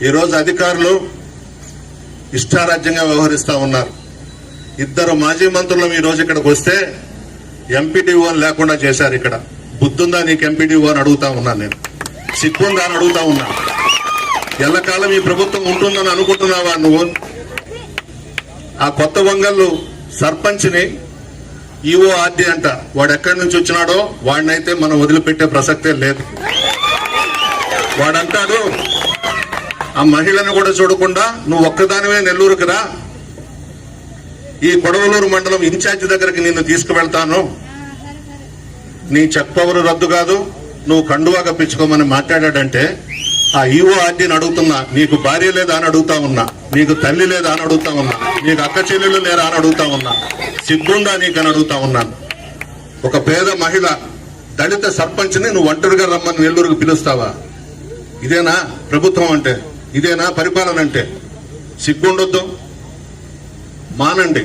ఈరోజు అధికారులు ఇష్టారాజ్యంగా వ్యవహరిస్తా ఉన్నారు. 2 మాజీ మంత్రులు ఈ రోజు ఇక్కడికి వస్తే ఎంపీడీఓ లేకుండా చేశారు. ఇక్కడ బుద్ధుందా నీకు ఎంపీడీఓ అని అడుగుతా ఉన్నాను. నేను సిగ్గుందా అని అడుగుతా ఉన్నా. ఎల్లకాలం ఈ ప్రభుత్వం ఉంటుందని అనుకుంటున్నావా నువ్వు? ఆ కొత్త వంగళ్ళు సర్పంచ్ని ఈఓ ఆర్డీ అంట. వాడు ఎక్కడి నుంచి వచ్చినాడో వాడినైతే మనం వదిలిపెట్టే ప్రసక్తే లేదు. వాడంటాడు ఆ మహిళను కూడా చూడకుండా నువ్వు ఒక్కదానివే నెల్లూరుకి రా, ఈ కొడవలూరు మండలం ఇన్ఛార్జి దగ్గరికి నిన్ను తీసుకువెళ్తాను, నీ చెక్ పవర్ రద్దు కాదు, నువ్వు కండువా కప్పించుకోమని మాట్లాడాడంటే ఆ ఈఓ ఆర్డీని అడుగుతున్నా, నీకు భార్య లేదా అని అడుగుతా ఉన్నా, నీకు తల్లి లేదా అని అడుగుతా ఉన్నా, నీకు అక్క చెల్లెలు లేరా అని అడుగుతా ఉన్నా, సిగ్గుందా నీకని అడుగుతా ఉన్నాను. ఒక పేద మహిళ దళిత సర్పంచ్ని నువ్వు ఒంటరిగా రమ్మని నెల్లూరుకు పిలుస్తావా? ఇదేనా ప్రభుత్వం అంటే? ఇదేనా పరిపాలన అంటే? సిగ్గుండొద్దు, మానండి.